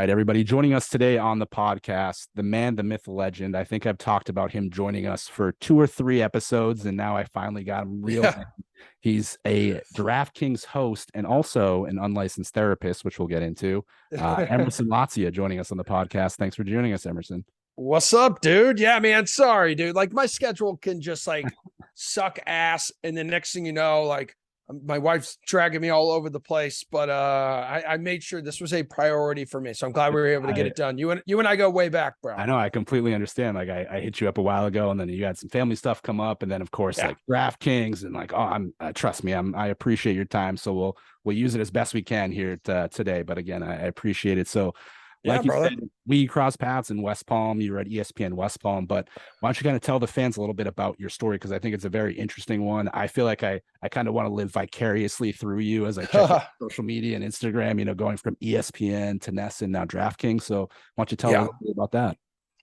right, everybody. Joining us today on the podcast, the man, the myth, the legend. I think I've talked about him joining us for 2 or 3 episodes, and now I finally got him reeled in. He's a DraftKings host and also an unlicensed therapist, which we'll get into. Emerson Lotzia joining us on the podcast. Thanks for joining us, Emerson. What's up, dude? Yeah, man. Sorry, dude. Like my schedule can just suck ass. And the next thing you know, my wife's dragging me all over the place, but I made sure this was a priority for me. So I'm glad we were able to get it done. You and I go way back, bro. I know. I completely understand. Like I hit you up a while ago, and then you had some family stuff come up, and then of course like DraftKings and trust me, I appreciate your time. So we'll use it as best we can here today. But again, I appreciate it. So like you said, we cross paths in West Palm. You were at ESPN West Palm, but why don't you kind of tell the fans a little bit about your story? Because I think it's a very interesting one. I feel like I kind of want to live vicariously through you as I check social media and Instagram, going from ESPN to NESN, now DraftKings. So why don't you tell a little bit about that?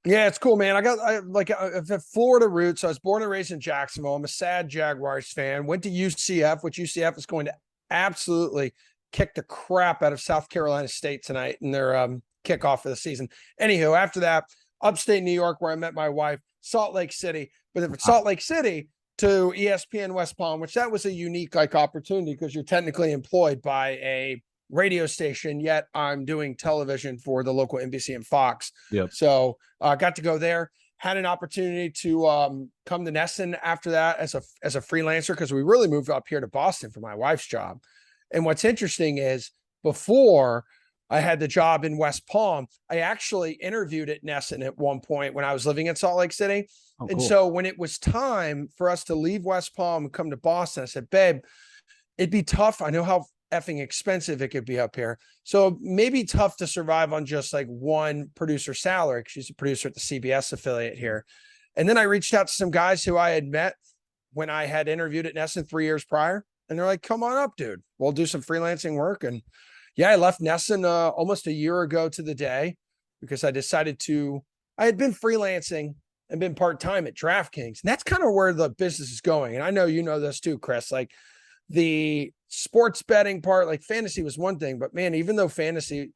Yeah, it's cool, man. I've had Florida roots. I was born and raised in Jacksonville. I'm a sad Jaguars fan. Went to UCF, which UCF is going to absolutely kick the crap out of South Carolina State tonight in their kickoff for the season. Anywho, after that, upstate New York, where I met my wife, Salt Lake City. But if it's Salt Lake City to ESPN West Palm, which that was a unique opportunity because you're technically employed by a radio station, yet I'm doing television for the local NBC and Fox. Yep. So I got to go there. Had an opportunity to come to NESN after that as a freelancer because we really moved up here to Boston for my wife's job. And what's interesting is before I had the job in West Palm, I actually interviewed at NESN at one point when I was living in Salt Lake City. Oh, and cool. so when it was time for us to leave West Palm and come to Boston, I said, babe, it'd be tough. I know how effing expensive it could be up here. So maybe tough to survive on just one producer salary. She's a producer at the CBS affiliate here. And then I reached out to some guys who I had met when I had interviewed at NESN 3 years prior. And they're like, come on up, dude. We'll do some freelancing work. And yeah, I left NESN almost a year ago to the day because I had been freelancing and been part-time at DraftKings. And that's kind of where the business is going. And I know you know this too, Chris. The sports betting part, fantasy was one thing, but man, even though fantasy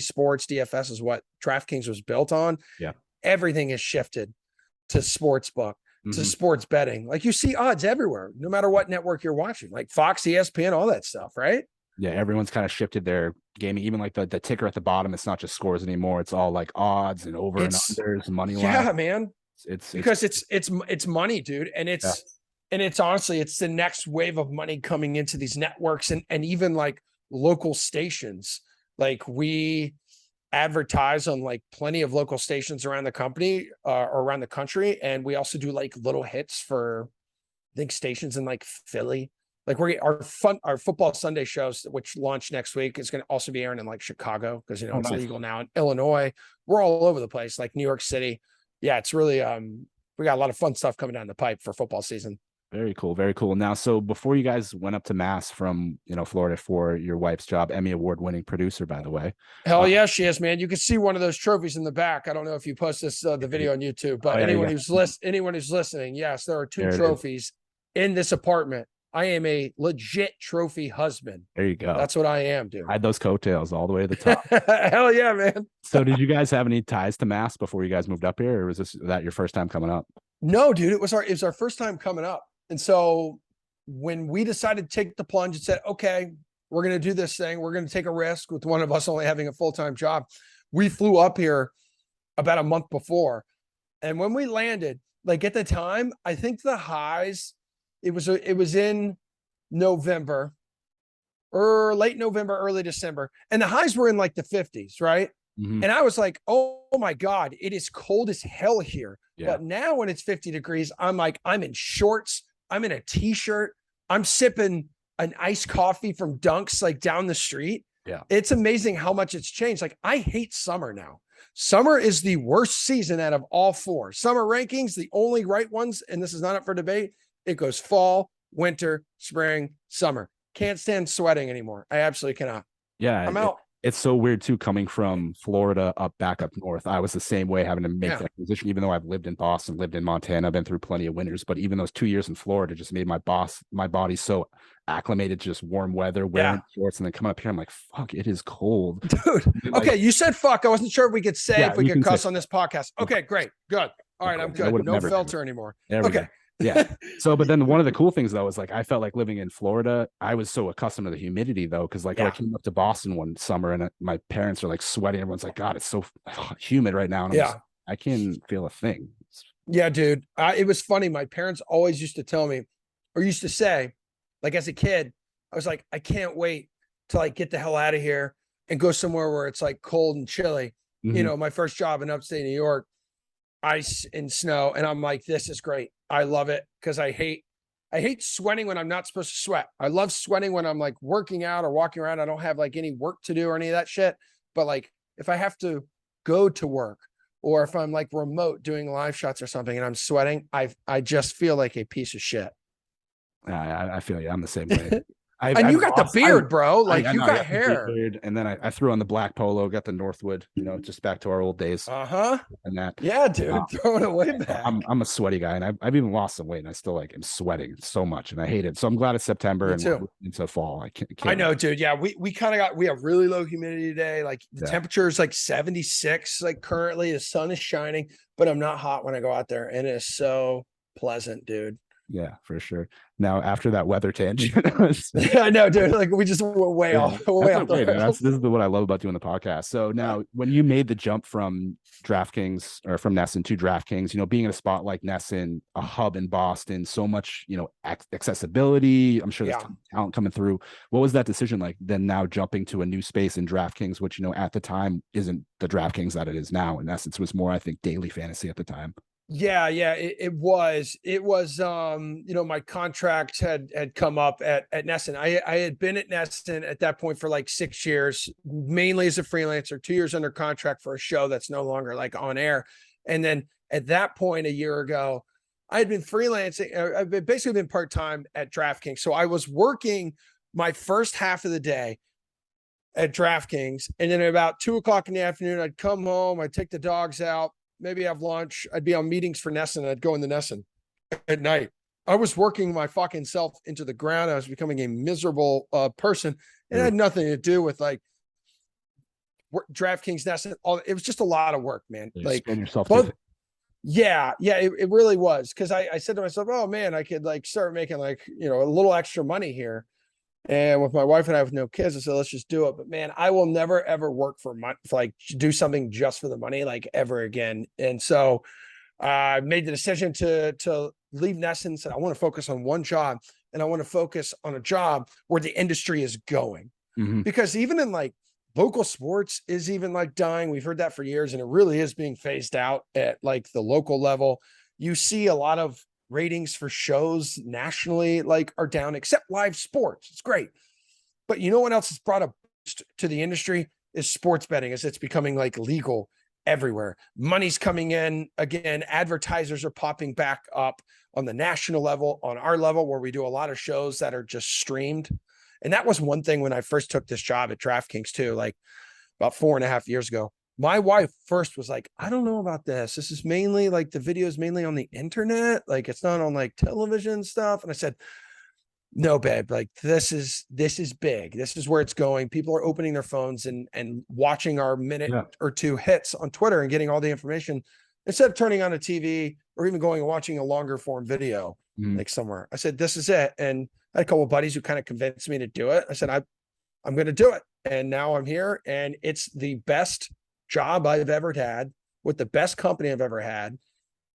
sports, DFS is what DraftKings was built on. Yeah. Everything has shifted to sportsbook, to sports betting. You see odds everywhere, no matter what network you're watching, like Fox, ESPN, all that stuff, right? Yeah, everyone's kind of shifted their gaming, even the ticker at the bottom. It's not just scores anymore. It's all odds and over and unders and money line. Yeah, man. It's because it's money, dude. And it's honestly, it's the next wave of money coming into these networks and even local stations. We advertise on plenty of local stations around the company or around the country. And we also do little hits for, I think, stations in Philly. Our football Sunday shows, which launch next week, is going to also be airing in Chicago because it's legal now in Illinois. We're all over the place, New York City. Yeah, it's really we got a lot of fun stuff coming down the pipe for football season. Very cool, very cool. Now, so before you guys went up to Mass from Florida for your wife's job, Emmy award-winning producer, by the way. Hell yeah, she is, man. You can see one of those trophies in the back. I don't know if you post this the video on YouTube, but anyone who's listening, yes, there are 2 trophies in this apartment. I am a legit trophy husband. There you go. That's what I am, dude. I had those coattails all the way to the top. Hell yeah, man. So did you guys have any ties to Mass before you guys moved up here, or was that your first time coming up? No, dude, it was our first time coming up. And so when we decided to take the plunge and said, okay, we're going to do this thing, we're going to take a risk with one of us only having a full-time job. We flew up here about a month before. And when we landed, at the time, I think the highs, it was in November or late November, early December. And the highs were in the 50s, right? And I was like, oh my God, it is cold as hell here. Yeah. But now when it's 50 degrees, I'm in shorts. I'm in a t-shirt. I'm sipping an iced coffee from Dunks, down the street. Yeah. It's amazing how much it's changed. I hate summer now. Summer is the worst season out of all 4. Summer rankings, the only right ones, and this is not up for debate. It goes fall, winter, spring, summer. Can't stand sweating anymore. I absolutely cannot. Yeah. I'm out. It's so weird too, coming from Florida back up north. I was the same way, having to make that transition, even though I've lived in Boston, lived in Montana, I've been through plenty of winters. But even those 2 years in Florida just made my body so acclimated to just warm weather, wearing shorts, and then coming up here, I'm like, fuck, it is cold. Dude. Okay, you said fuck. I wasn't sure if we could say if we could cuss on this podcast. Okay, great. Good. All right, I'm good. No filter anymore. Okay. Yeah. So, but then one of the cool things though is like I felt like living in Florida, I was so accustomed to the humidity though, because like I came up to Boston one summer and my parents are like sweating. Everyone's like, God, it's so humid right now. And I can't feel a thing. Yeah, dude. It was funny. My parents always used to tell me, or used to say, like as a kid, I was like, I can't wait to like get the hell out of here and go somewhere where it's like cold and chilly. Mm-hmm. You know, my first job in upstate New York, ice and snow, and I'm like, this is great. I love it because I hate sweating when I'm not supposed to sweat. I love sweating when I'm like working out or walking around. I don't have like any work to do or any of that shit. But like if I have to go to work or if I'm like remote doing live shots or something and I'm sweating, I just feel like a piece of shit. I feel you. I'm the same way. And you got the beard, bro. Like you got hair. Beard, and then I threw on the black polo, got the Northwood, you know, just back to our old days. And that. Yeah, dude, throwing it way back. I'm a sweaty guy, and I've even lost some weight, and I still like am sweating so much, and I hate it. So I'm glad it's September and into fall. I know, dude. Yeah, we have really low humidity today. Like the temperature is like 76, like currently. The sun is shining, but I'm not hot when I go out there, and it is so pleasant, dude. Yeah, for sure. Now, after that weather tangent, I know, dude. Like we just went way off. This is what I love about doing the podcast. So now, when you made the jump from DraftKings or from Nesson to DraftKings, you know, being in a spot like Nesson, a hub in Boston, so much, you know, accessibility. I'm sure there's talent coming through. What was that decision like? Then now jumping to a new space in DraftKings, which, you know, at the time isn't the DraftKings that it is now. In essence, was more, I think, daily fantasy at the time. Yeah, it was, you know, my contract had come up at Nesson. I had been at Nesson at that point for like 6 years, mainly as a freelancer, 2 years under contract for a show that's no longer like on air. And then at that point, a year ago, I had been freelancing. I've basically been part-time at DraftKings. So I was working my first half of the day at DraftKings. And then at about 2:00 in the afternoon, I'd come home, I'd take the dogs out, maybe have lunch. I'd be on meetings for Nesson. I'd go into Nesson at night. I was working my fucking self into the ground. I was becoming a miserable person. It had nothing to do with like DraftKings, Nesson. It was just a lot of work, man. Like yourself. It really was. Cause I said to myself, oh man, I could like start making like, you know, a little extra money here. And with my wife and I with no kids, I said, let's just do it. But man, I will never, ever work for money, like do something just for the money, like ever again. And so I made the decision to leave Nesson. Said, I want to focus on one job and I want to focus on a job where the industry is going. Mm-hmm. Because even in like local sports is even like dying. We've heard that for years and it really is being phased out at like the local level. You see a lot of ratings for shows nationally like are down, except live sports. It's great. But you know what else has brought a boost to the industry is sports betting, as it's becoming like legal everywhere. Money's coming in again. Advertisers are popping back up on the national level, on our level, where we do a lot of shows that are just streamed. And that was one thing when I first took this job at DraftKings too, like about 4.5 years ago. My wife first was like, I don't know about this. This is mainly like the video is mainly on the internet. Like it's not on like television stuff. And I said, no, babe, like this is big. This is where it's going. People are opening their phones and watching our minute or two hits on Twitter and getting all the information instead of turning on a TV or even going and watching a longer form video like somewhere. I said, this is it. And I had a couple of buddies who kind of convinced me to do it. I said, I'm going to do it. And now I'm here and it's the best job I've ever had with the best company I've ever had.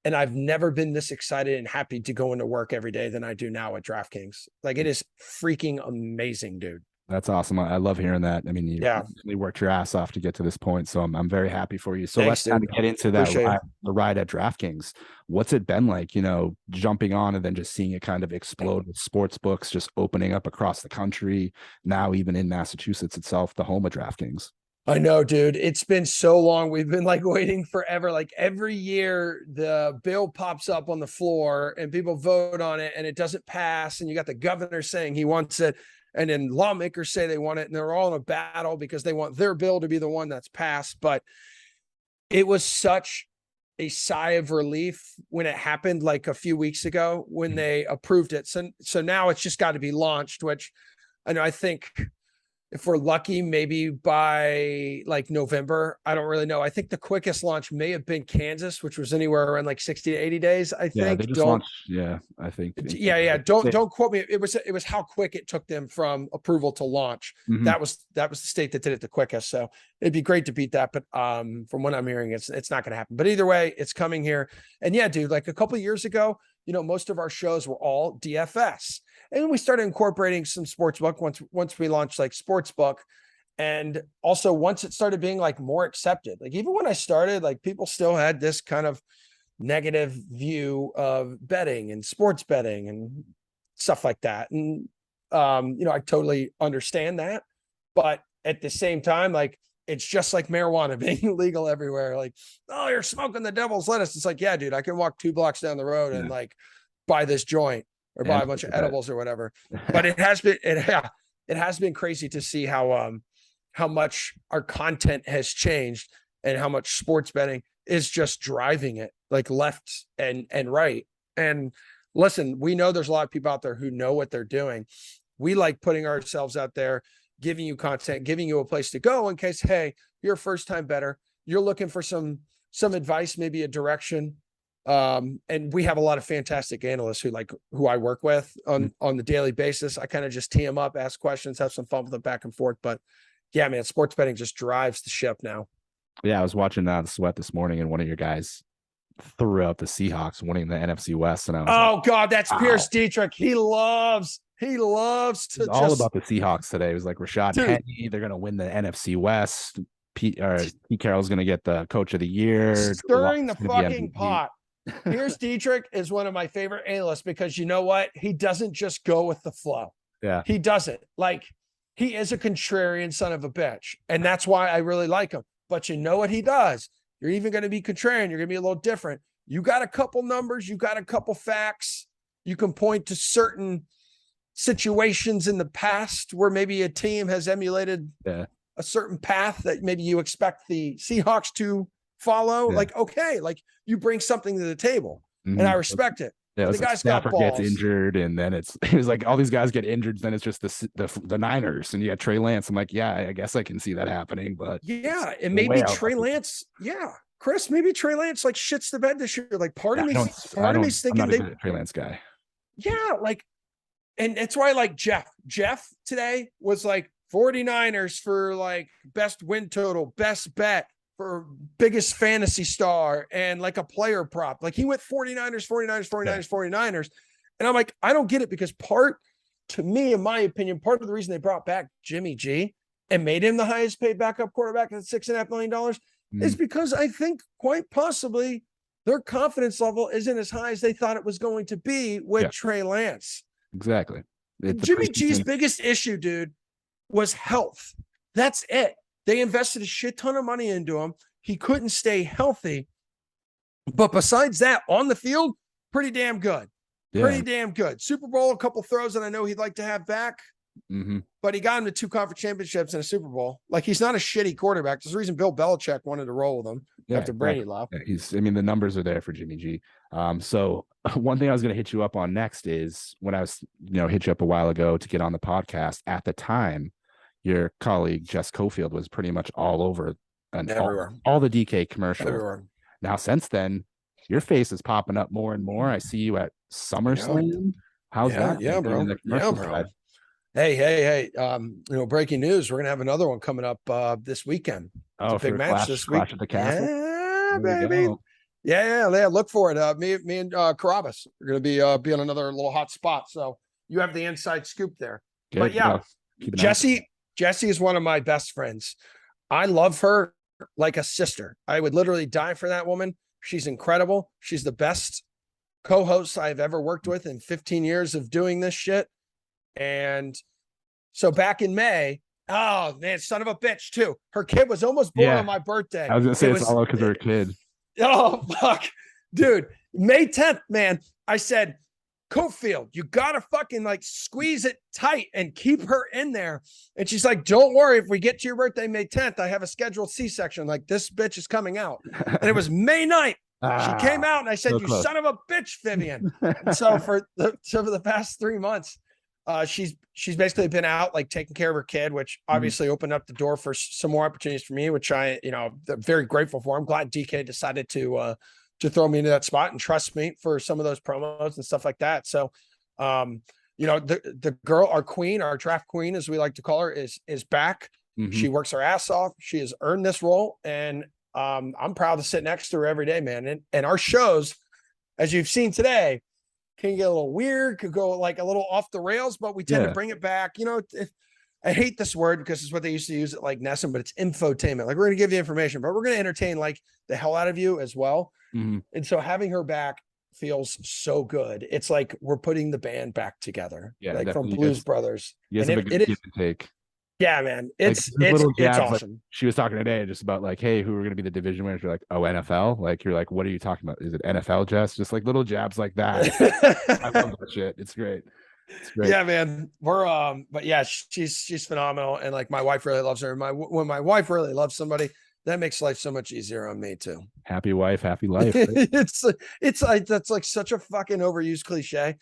And I've never been this excited and happy to go into work every day than I do now at DraftKings. Like it is freaking amazing, dude. That's awesome. I love hearing that. I mean, you really worked your ass off to get to this point. So I'm very happy for you. So let's kind of get into that the ride at DraftKings. What's it been like, you know, jumping on and then just seeing it kind of explode with sports books, just opening up across the country, now even in Massachusetts itself, the home of DraftKings? I know, dude. It's been so long. We've been like waiting forever. Like every year the bill pops up on the floor and people vote on it and it doesn't pass. And you got the governor saying he wants it. And then lawmakers say they want it, and they're all in a battle because they want their bill to be the one that's passed. But it was such a sigh of relief when it happened like a few weeks ago when they approved it. So now it's just got to be launched, which I think if we're lucky, maybe by like November. I don't really know. I think the quickest launch may have been Kansas, which was anywhere around like 60 to 80 days. I think. They just launched. Yeah, I think. Yeah. Don't quote me. It was how quick it took them from approval to launch. Mm-hmm. That was the state that did it the quickest. So it'd be great to beat that. But from what I'm hearing, it's not going to happen. But either way, it's coming here. And yeah, dude, like a couple of years ago, most of our shows were all DFS. And we started incorporating some sportsbook once we launched like sportsbook. And also once it started being like more accepted, like even when I started, like people still had this kind of negative view of betting and sports betting and stuff like that. And, I totally understand that. But at the same time, like, it's just like marijuana being legal everywhere. Like, oh, you're smoking the devil's lettuce. It's like, yeah, dude, I can walk 2 blocks down the road and like buy this joint or buy a bunch of edibles or whatever. But it has been crazy to see how much our content has changed and how much sports betting is just driving it like left and right. And listen, we know there's a lot of people out there who know what they're doing. We like putting ourselves out there, giving you content, giving you a place to go in case, hey, you're a first time bettor. You're looking for some advice, maybe a direction. And we have a lot of fantastic analysts who I work with on the daily basis. I kind of just tee them up, ask questions, have some fun with them back and forth. But yeah, man, sports betting just drives the ship now. Yeah, I was watching the Sweat this morning, and one of your guys threw out the Seahawks winning the NFC West, and I was God, that's wow. Pierce Dietrich. He loves to all about the Seahawks today. It was like Rashad Penny, they're gonna win the NFC West. Pete Carroll's gonna get the coach of the year. Stirring the fucking pot. Pierce Dietrich is one of my favorite analysts because you know what? He doesn't just go with the flow. Yeah. He doesn't. Like, he is a contrarian son of a bitch. And that's why I really like him. But you know what he does? You're even going to be contrarian. You're going to be a little different. You got a couple numbers. You got a couple facts. You can point to certain situations in the past where maybe a team has emulated a certain path that maybe you expect the Seahawks to follow. Like, okay, like you bring something to the table and I respect it. Yeah, the guy's got balls. Gets injured, and then it was like all these guys get injured. Then it's just the Niners, and you got Trey Lance. I'm like, yeah, I guess I can see that happening, but yeah, and maybe Trey Lance, Chris, maybe Trey Lance like shits the bed this year. Like part of me's thinking I'm not a Trey Lance guy. Yeah, like, and that's why I like Jeff. Jeff today was like 49ers for like best win total, best bet, for biggest fantasy star, and like a player prop. Like he went 49ers. And I'm like, I don't get it, because to me, in my opinion, part of the reason they brought back Jimmy G and made him the highest paid backup quarterback at $6.5 million is because I think quite possibly their confidence level isn't as high as they thought it was going to be with Trey Lance. Exactly. Jimmy G's biggest issue, dude, was health. That's it. They invested a shit ton of money into him. He couldn't stay healthy. But besides that, on the field, pretty damn good. Yeah. Pretty damn good. Super Bowl, a couple throws that I know he'd like to have back. But he got him to 2 conference championships and a Super Bowl. Like, he's not a shitty quarterback. There's a reason Bill Belichick wanted to roll with him after Brady left. Yeah, the numbers are there for Jimmy G. So one thing I was going to hit you up on next is when I was, hit you up a while ago to get on the podcast. At the time, your colleague Jess Cofield was pretty much all over and all the DK commercials. Everywhere. Now, since then, your face is popping up more and more. I see you at SummerSlam. How's that? Yeah, bro. Hey. Breaking news. We're gonna have another one coming up this weekend. It's a big match this week. Clash at the Castle. Yeah, baby. Yeah. Look for it. Me and Carrabis are gonna be on another little hot spot. So you have the inside scoop there. Good. But yeah, Jessie is one of my best friends. I love her like a sister. I would literally die for that woman. She's incredible. She's the best co-host I've ever worked with in 15 years of doing this shit. And so back in May, oh man, son of a bitch too. Her kid was almost born on my birthday. I was gonna say it's all because of her kid. Oh fuck, dude. May 10th, man. I said, Cofield, you gotta fucking like squeeze it tight and keep her in there. And she's like, don't worry, if we get to your birthday, May 10th, I have a scheduled C-section. Like, this bitch is coming out. And it was May 9th. She came out and I said, so you close. Son of a bitch, Vivian. And so for the past 3 months, she's basically been out like taking care of her kid, which obviously opened up the door for some more opportunities for me, which I'm very grateful for. I'm glad DK decided to throw me into that spot and trust me for some of those promos and stuff like that. So, the girl, our queen, our draft queen, as we like to call her, is back. She works her ass off. She has earned this role. And I'm proud to sit next to her every day, man. And our shows, as you've seen today, can get a little weird, could go like a little off the rails, but we tend to bring it back. I hate this word because it's what they used to use at like Nesson, but it's infotainment. Like, we're going to give you information, but we're going to entertain like the hell out of you as well. And so having her back feels so good. It's like we're putting the band back together, like from Blues Brothers. And it is take. Yeah, man. It's awesome. Like, she was talking today just about like, hey, who are going to be the division winners? You're like, oh, NFL. Like, you're like, what are you talking about? Is it NFL, Jess? Just like little jabs like that. I love that shit. It's great. It's great. Yeah, man. We're but yeah, she's phenomenal. And like, my wife really loves her. When my wife really loves somebody, that makes life so much easier on me too. Happy wife, happy life. Right? it's like, that's like such a fucking overused cliche,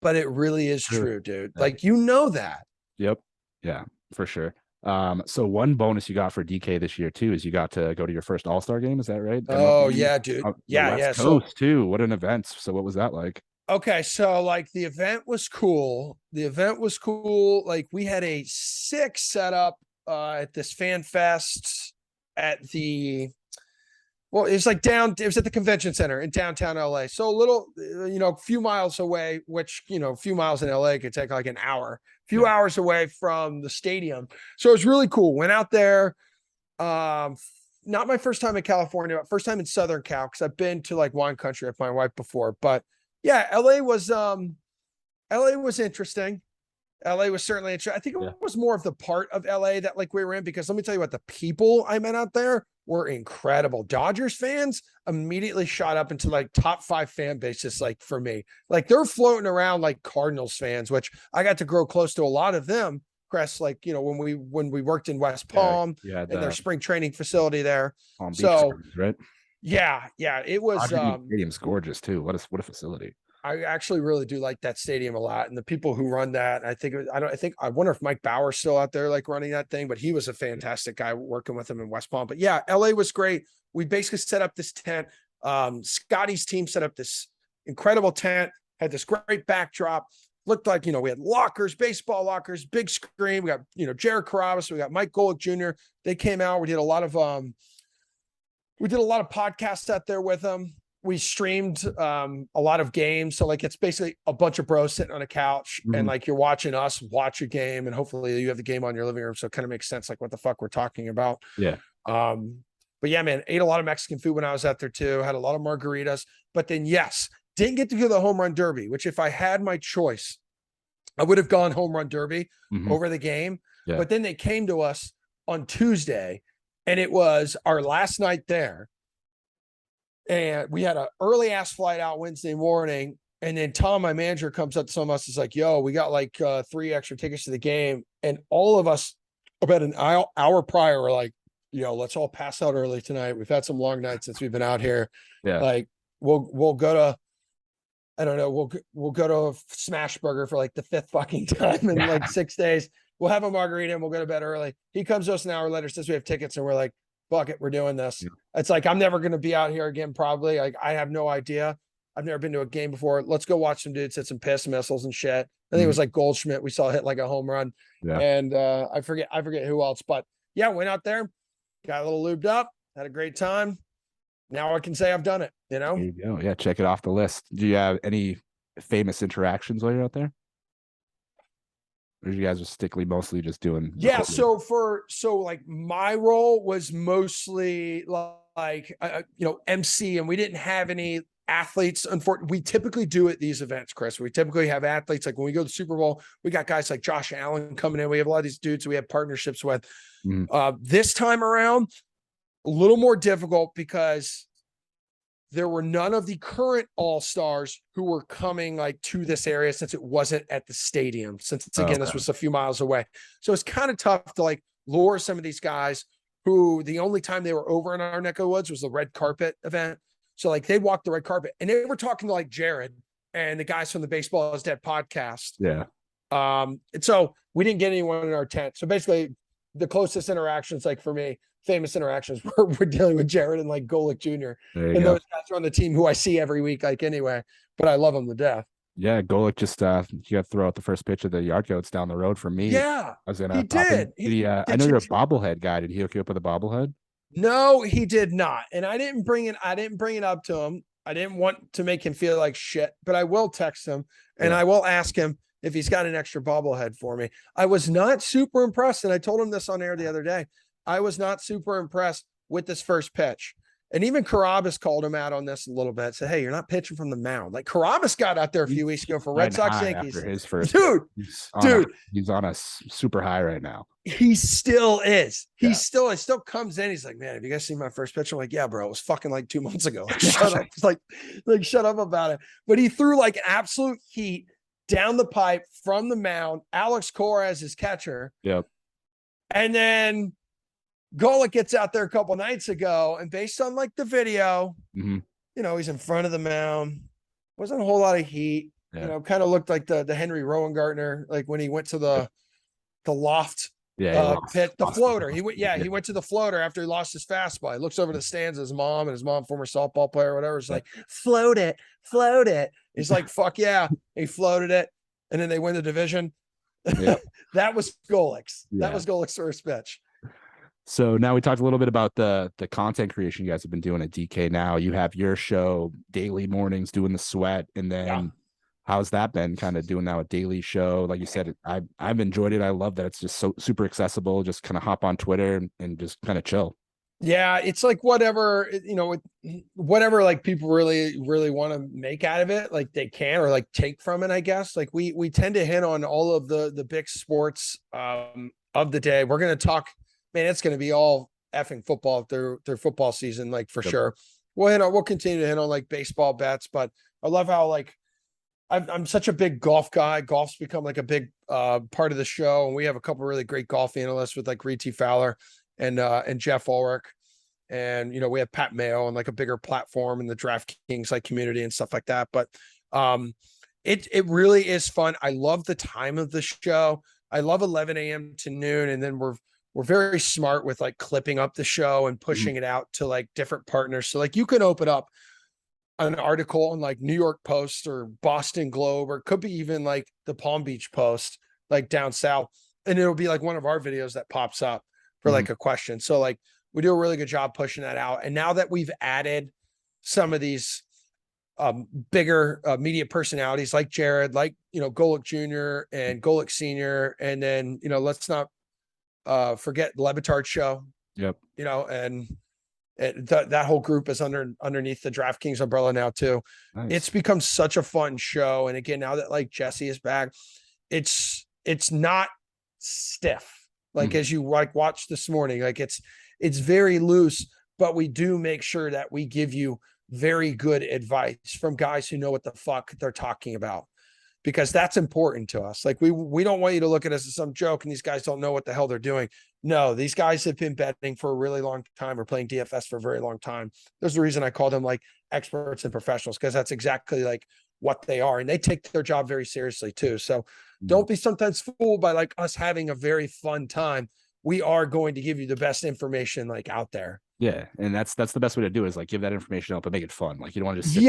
but it really is true, dude. Like, that. Yep. Yeah, for sure. So one bonus you got for DK this year too is you got to go to your first All-Star game. Is that right? Oh yeah, dude. West Coast too. What an event. So what was that like? Okay, so like the event was cool. Like, we had a sick setup at this fan fest at it was like it was at the convention center in downtown LA. So a little, a few miles away, which, a few miles in LA could take like an hour, few hours away from the stadium. So it was really cool. Went out there. Not my first time in California, but first time in Southern Cal, because I've been to like wine country with my wife before. But yeah, LA was interesting. LA was certainly interesting. I think it was more of the part of LA that like we were in, because let me tell you what, the people I met out there were incredible. Dodgers fans immediately shot up into like top 5 fan bases. Like, for me, like, they're floating around like Cardinals fans, which I got to grow close to a lot of them, Chris, like, when we worked in West Palm and their spring training facility there. Palm Beach, so right. Yeah. It was, stadium's gorgeous too. What a facility. I actually really do like that stadium a lot, and the people who run that. I wonder if Mike Bauer's still out there like running that thing, but he was a fantastic guy working with him in West Palm. But yeah, LA was great. We basically set up this tent. Scotty's team set up this incredible tent, had this great backdrop. Looked like, we had lockers, baseball lockers, big screen. We got, Jared Carrabis, we got Mike Golick Jr. They came out. We did a lot of podcasts out there with them. We streamed a lot of games. So like, it's basically a bunch of bros sitting on a couch and like, you're watching us watch a game, and hopefully you have the game on your living room. So it kind of makes sense, like what the fuck we're talking about. Yeah. But yeah, man, ate a lot of Mexican food when I was out there too. Had a lot of margaritas, but then didn't get to do the home run derby, which if I had my choice, I would have gone home run derby over the game. Yeah. But then they came to us on Tuesday, and it was our last night there. And we had an early ass flight out Wednesday morning. And then Tom, my manager, comes up to some of us, is like, yo, we got like 3 extra tickets to the game. And all of us about an hour prior were like, yo, let's all pass out early tonight. We've had some long nights since we've been out here. Yeah. Like, we'll go to, I don't know, we'll go to a Smash Burger for like the 5th fucking time in like 6 days. We'll have a margarita and we'll go to bed early. He comes to us an hour later, says we have tickets, and we're like, fuck it, we're doing this. Yeah. It's like, I'm never going to be out here again, probably. Like, I have no idea. I've never been to a game before. Let's go watch some dudes hit some piss missiles and shit. I think it was like Goldschmidt. We saw hit like a home run. Yeah. And I forget who else. But yeah, went out there, got a little lubed up, had a great time. Now I can say I've done it, There you go. Yeah, check it off the list. Do you have any famous interactions while you're out there? Or you guys are strictly mostly just doing? Yeah. So like my role was mostly like, MC, and we didn't have any athletes. Unfortunately, we typically do at these events, Chris. We typically have athletes. Like when we go to the Super Bowl, we got guys like Josh Allen coming in. We have a lot of these dudes we have partnerships with. This time around, a little more difficult because there were none of the current all-stars who were coming like to this area since it wasn't at the stadium, since it's, again, this was a few miles away. So it's kind of tough to like lure some of these guys who the only time they were over in our neck of the woods was the red carpet event. So like they walked the red carpet and they were talking to like Jared and the guys from the Baseball is Dead podcast. Yeah. And so we didn't get anyone in our tent. So basically the closest interactions, like for me, famous interactions, we're dealing with Jared and like Golick Jr. And those guys are on the team who I see every week, like anyway, but I love them to death. Yeah, Golick just he got to throw out the first pitch of the yard goats down the road from me. Yeah, I was gonna he did. I know you're a bobblehead guy. Did he hook you up with a bobblehead? No, he did not. And I didn't bring it up to him. I didn't want to make him feel like shit, but I will text him and I will ask him if he's got an extra bobblehead for me. I was not super impressed. And I told him this on air the other day. I was not super impressed with this first pitch. And even Carrabis called him out on this a little bit. Said, hey, you're not pitching from the mound. Like Carrabis got out there a few weeks ago for Red Sox Yankees. After his first he's on a super high right now. He still is. He still comes in. He's like, man, have you guys seen my first pitch? I'm like, yeah, bro. It was fucking like 2 months ago. Like, shut up. Like, shut up about it. But he threw like absolute heat down the pipe from the mound. Alex Cora as his catcher. Yep. And then Golick gets out there a couple nights ago, and based on like the video, you know, he's in front of the mound. Wasn't a whole lot of heat. You know, kind of looked like the Henry Rowengartner, like when he went to the loft pit, the floater. He went to the floater after he lost his fastball. He looks over the stands at his mom, and his mom, former softball player or whatever, is like, float it. He's like, fuck yeah. He floated it, and then they win the division. That was Golick's. That was Golick's first pitch. So now we talked a little bit about the content creation you guys have been doing at DK. Now you have your show daily mornings doing the sweat, and then how's that been kind of doing now a daily show? Like you said, I've enjoyed it. I love that it's just so super accessible. Just kind of hop on Twitter and just kind of chill. Yeah, it's like whatever, you know, whatever like people really want to make out of it, like they can or like take from it, I guess. Like we tend to hit on all of the big sports of the day. We're going to talk, man, it's going to be all effing football through football season, like for sure. We'll continue to hit on like baseball bets, but I love how like I'm such a big golf guy. Golf's become like a big part of the show, and we have a couple really great golf analysts with like Reed T. Fowler and Jeff Ulrich, and you know we have Pat Mayo on like a bigger platform in the DraftKings like community and stuff like that. But it really is fun. I love the time of the show. I love 11 a.m. to noon, and then we're very smart with like clipping up the show and pushing it out to like different partners. So like you can open up an article on like New York Post or Boston Globe, or it could be even like the Palm Beach Post, like down south. And it'll be like one of our videos that pops up for like a question. So like we do a really good job pushing that out. And now that we've added some of these bigger media personalities like Jared, like, you know, Golick Jr. and Golick Sr. And then, you know, let's not forget the Levitard show. Yep. You know, and that whole group is underneath the DraftKings umbrella now too. Nice. It's become such a fun show. And again, now that like Jesse is back, it's not stiff. Like as you like watch this morning, like it's very loose, but we do make sure that we give you very good advice from guys who know what the fuck they're talking about, because that's important to us. Like we don't want you to look at us as some joke and these guys don't know what the hell they're doing. No, these guys have been betting for a really long time or playing DFS for a very long time. There's the reason I call them like experts and professionals, because that's exactly like what they are. And they take their job very seriously too. So don't be sometimes fooled by like us having a very fun time. We are going to give you the best information like out there. Yeah. And that's the best way to do it, is like give that information up and make it fun. Like you don't want to just sit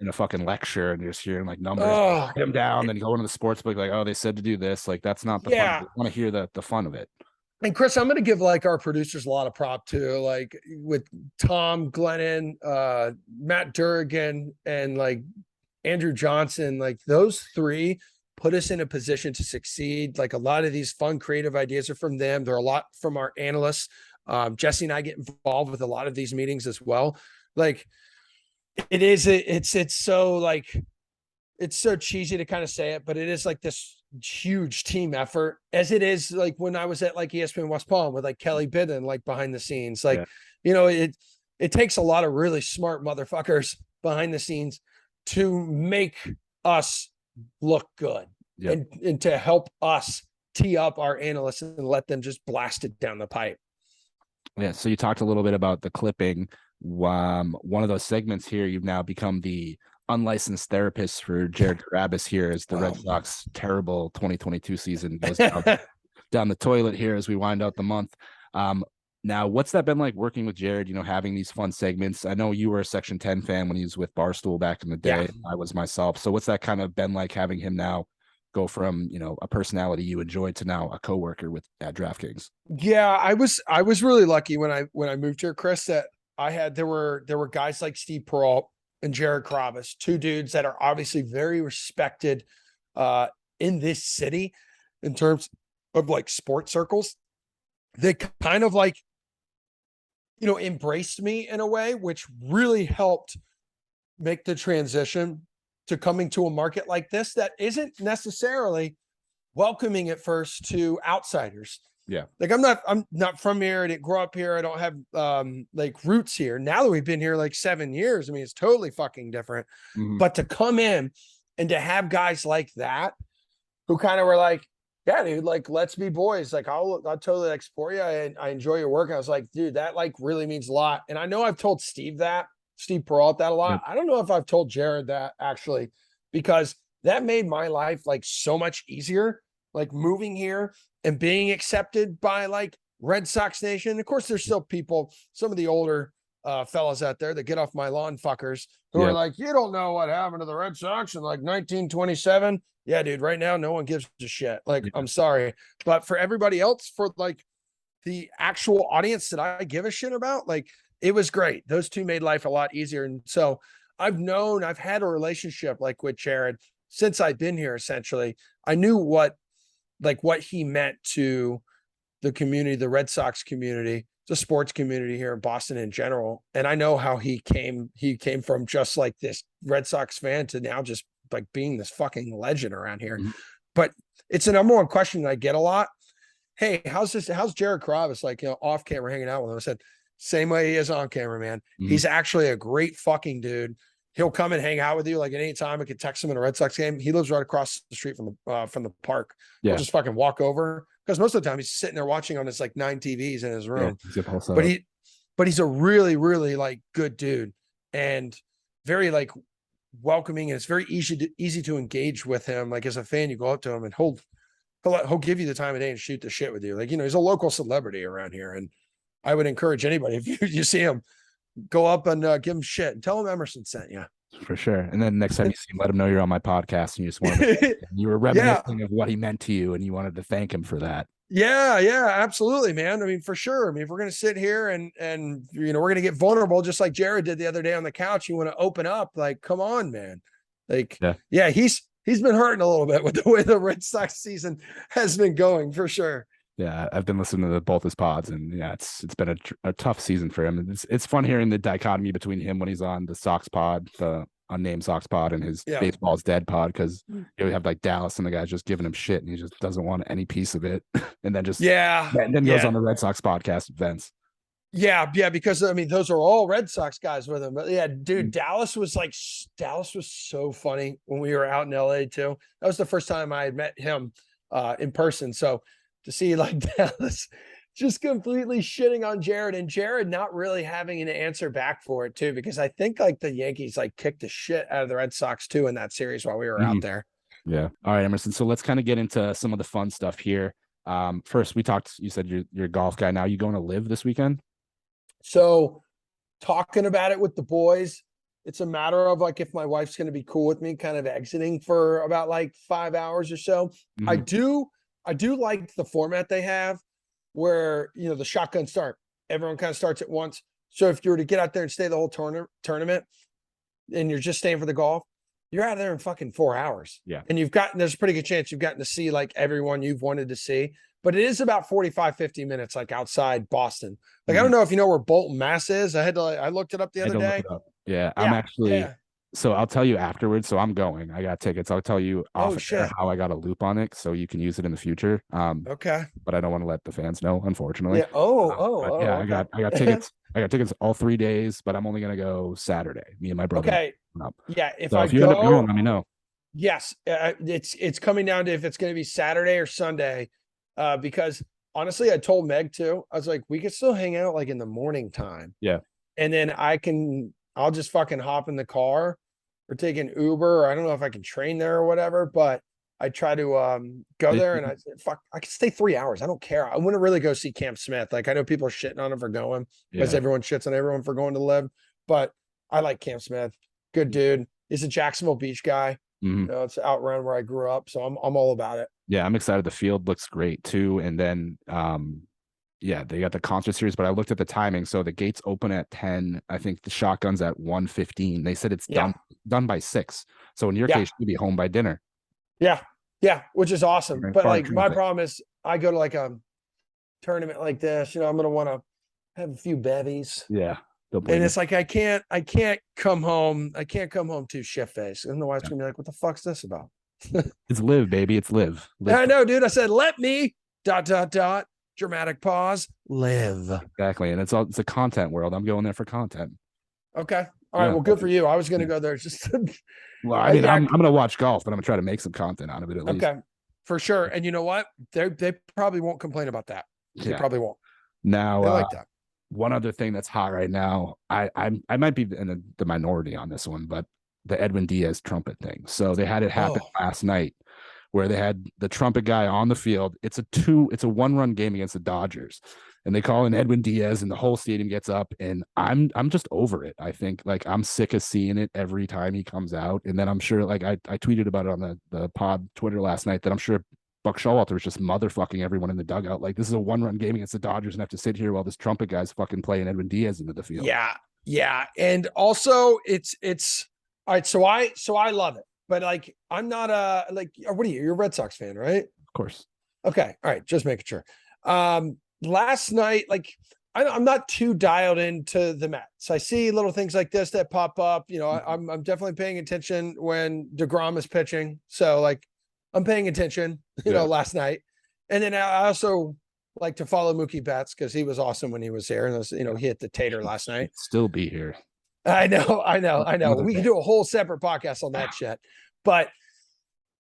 in a fucking lecture and you're just hearing like numbers, write them down, then go into the sports book, like, oh, they said to do this. Like that's not the fun. You want to hear the fun of it. And Chris, I'm going to give like our producers a lot of prop too, like with Tom Glennon, Matt Durgan, and like Andrew Johnson. Like those three put us in a position to succeed. Like a lot of these fun, creative ideas are from them. They're a lot from our analysts. Jesse and I get involved with a lot of these meetings as well. Like it's so like, it's so cheesy to kind of say it, but it is like this huge team effort, as it is like when I was at like ESPN West Palm with like Kelly Bidden, like behind the scenes, like, you know, it takes a lot of really smart motherfuckers behind the scenes to make us look good and to help us tee up our analysts and let them just blast it down the pipe. Yeah. So you talked a little bit about the clipping. One of those segments here, you've now become the unlicensed therapist for Jared Carrabis here as the Red Sox terrible 2022 season goes down the toilet here as we wind out the month. Now, what's that been like working with Jared, having these fun segments? I know you were a Section 10 fan when he was with Barstool back in the day. Yeah. I was myself. So what's that kind of been like having him now go from, a personality you enjoyed to now a coworker at DraftKings? Yeah, I was really lucky when I moved here, Chris, that there were guys like Steve Peralt and Jared Carrabis, two dudes that are obviously very respected in this city in terms of like sports circles. They kind of like, embraced me in a way, which really helped make the transition to coming to a market like this that isn't necessarily welcoming at first to outsiders. Yeah. Like I'm not from here. I didn't grow up here. I don't have like roots here. Now that we've been here like 7 years, I mean, it's totally fucking different. Mm-hmm. But to come in and to have guys like that who kind of were like, yeah, dude, like, let's be boys. Like, I'll totally like support you. I enjoy your work. I was like, dude, that like really means a lot. And I know I've told Steve Peralt that a lot. I don't know if I've told Jared that actually, because that made my life like so much easier, like moving here and being accepted by like Red Sox Nation. Of course, there's still people, some of the older fellas out there that get off my lawn fuckers who are like, you don't know what happened to the Red Sox in like 1927. Yeah, dude, right now, no one gives a shit. Like, I'm sorry. But for everybody else, for like the actual audience that I give a shit about, like, it was great. Those two made life a lot easier. And so I've had a relationship like with Jared since I've been here, essentially. I knew what he meant to the community, the Red Sox community, the sports community here in Boston in general. And I know how he came from just like this Red Sox fan to now just like being this fucking legend around here. Mm-hmm. But it's the number one question that I get a lot. Hey, how's Jared Carrabis like, off camera hanging out with him? I said, same way he is on camera, man. Mm-hmm. He's actually a great fucking dude. He'll come and hang out with you like at any time. I could text him in a Red Sox game. He lives right across the street from the park. Yeah. He'll just fucking walk over because most of the time he's sitting there watching on his like 9 TVs in his room. Yeah, but he's a really, really like good dude and very like welcoming, and it's very easy to engage with him. Like as a fan, you go up to him and he'll give you the time of day and shoot the shit with you. Like, he's a local celebrity around here. And I would encourage anybody, if you see him, go up and give him shit and tell him Emerson sent you. For sure. And then next time you see him, let him know you're on my podcast and you just wanted you were reminiscing of what he meant to you and you wanted to thank him for that. Yeah, absolutely, man. I mean, for sure. I mean, if we're going to sit here and we're going to get vulnerable, just like Jared did the other day on the couch, you want to open up, like, come on, man. Like, yeah, he's been hurting a little bit with the way the Red Sox season has been going, for sure. Yeah, I've been listening to both his pods, and yeah, it's been a tough season for him. It's fun hearing the dichotomy between him when he's on the Sox pod, the unnamed Sox pod, and his Baseball's Dead pod, because you have like Dallas and the guy's just giving him shit, and he just doesn't want any piece of it, and then just and then goes on the Red Sox podcast with Vince. Yeah, because I mean those are all Red Sox guys with him. But yeah, dude, Dallas was so funny when we were out in LA too. That was the first time I had met him in person. So to see like Dallas just completely shitting on Jared and Jared not really having an answer back for it too, because I think like the Yankees like kicked the shit out of the Red Sox too in that series while we were out there. Yeah. All right, Emerson. So let's kind of get into some of the fun stuff here. First, you said you're a golf guy now. You going to live this weekend? So talking about it with the boys, it's a matter of like if my wife's going to be cool with me kind of exiting for about like 5 hours or so. Mm-hmm. I do like the format they have where, the shotgun start, everyone kind of starts at once. So if you were to get out there and stay the whole tournament and you're just staying for the golf, you're out of there in fucking 4 hours. Yeah. And there's a pretty good chance you've gotten to see like everyone you've wanted to see, but it is about 45-50 minutes, like outside Boston. Like, I don't know if you know where Bolton, Mass is. I looked it up the other day. Yeah. I'm actually, so I'll tell you afterwards. So I'm going, I got tickets. I'll tell you off air how I got a loop on it so you can use it in the future. Okay. But I don't want to let the fans know, unfortunately. Yeah. I got tickets. I got tickets all 3 days, but I'm only gonna go Saturday. Me and my brother. Okay. Yeah. If So I if you end up going, go, let me know. yes, it's coming down to if it's going to be Saturday or Sunday, because honestly, I told Meg too. I was like, we could still hang out like in the morning time, Yeah. and then I'll just fucking hop in the car or take an Uber. Or I don't know if I can train there or whatever, but I try to go there and I said, fuck, I can stay 3 hours. I don't care. I wouldn't really go see Cam Smith. Like I know people are shitting on him for going, because everyone shits on everyone for going to live, but I like Cam Smith. Good dude. He's a Jacksonville Beach guy. Mm-hmm. You know, it's out around where I grew up, so I'm all about it. Yeah, I'm excited. The field looks great too. And then yeah, they got the concert series, but I looked at the timing. So the gates open at 10. I think the shotgun's at 1:15. They said it's done by 6. So in your case, you'll be home by dinner. Yeah. Yeah, which is awesome. But like my problem is I go to like a tournament like this, you know, I'm gonna want to have a few bevies. Yeah. And it's like I can't come home. I can't come home too shit faced. And the wife's gonna be like, what the fuck's this about? It's live, baby. It's live. I know, dude. I said, let me ... dramatic pause, live. Exactly. And it's a content world. I'm going there for content. Okay. All right. Well, good for you. I was gonna go there just well, I mean, I'm gonna watch golf, but I'm gonna try to make some content out of it at least. Okay. For sure. And you know what? They probably won't complain about that. They probably won't. Now they like that. One other thing that's hot right now, I might be in the minority on this one, but the Edwin Diaz trumpet thing. So they had it happen last night where they had the trumpet guy on the field. It's a 1-run game against the Dodgers, and they call in Edwin Diaz, and the whole stadium gets up. And I'm just over it. I think like I'm sick of seeing it every time he comes out. And then I'm sure, like I tweeted about it on the pod Twitter last night, that I'm sure Buck Showalter was just motherfucking everyone in the dugout. Like, this is a 1-run game against the Dodgers, and have to sit here while this trumpet guy's fucking playing Edwin Diaz into the field. Yeah. Yeah. And also it's all right. So I love it, but like, I'm not what are you? You're a Red Sox fan, right? Of course. Okay. All right. Just making sure. Last night, like I'm not too dialed into the Mets. I see little things like this that pop up. You know, I'm definitely paying attention when DeGrom is pitching. So like, I'm paying attention, you know, last night. And then I also like to follow Mookie Betts because he was awesome when he was here. And, you know, he hit the tater last night. Still be here. I know. We can do a whole separate podcast on that shit. But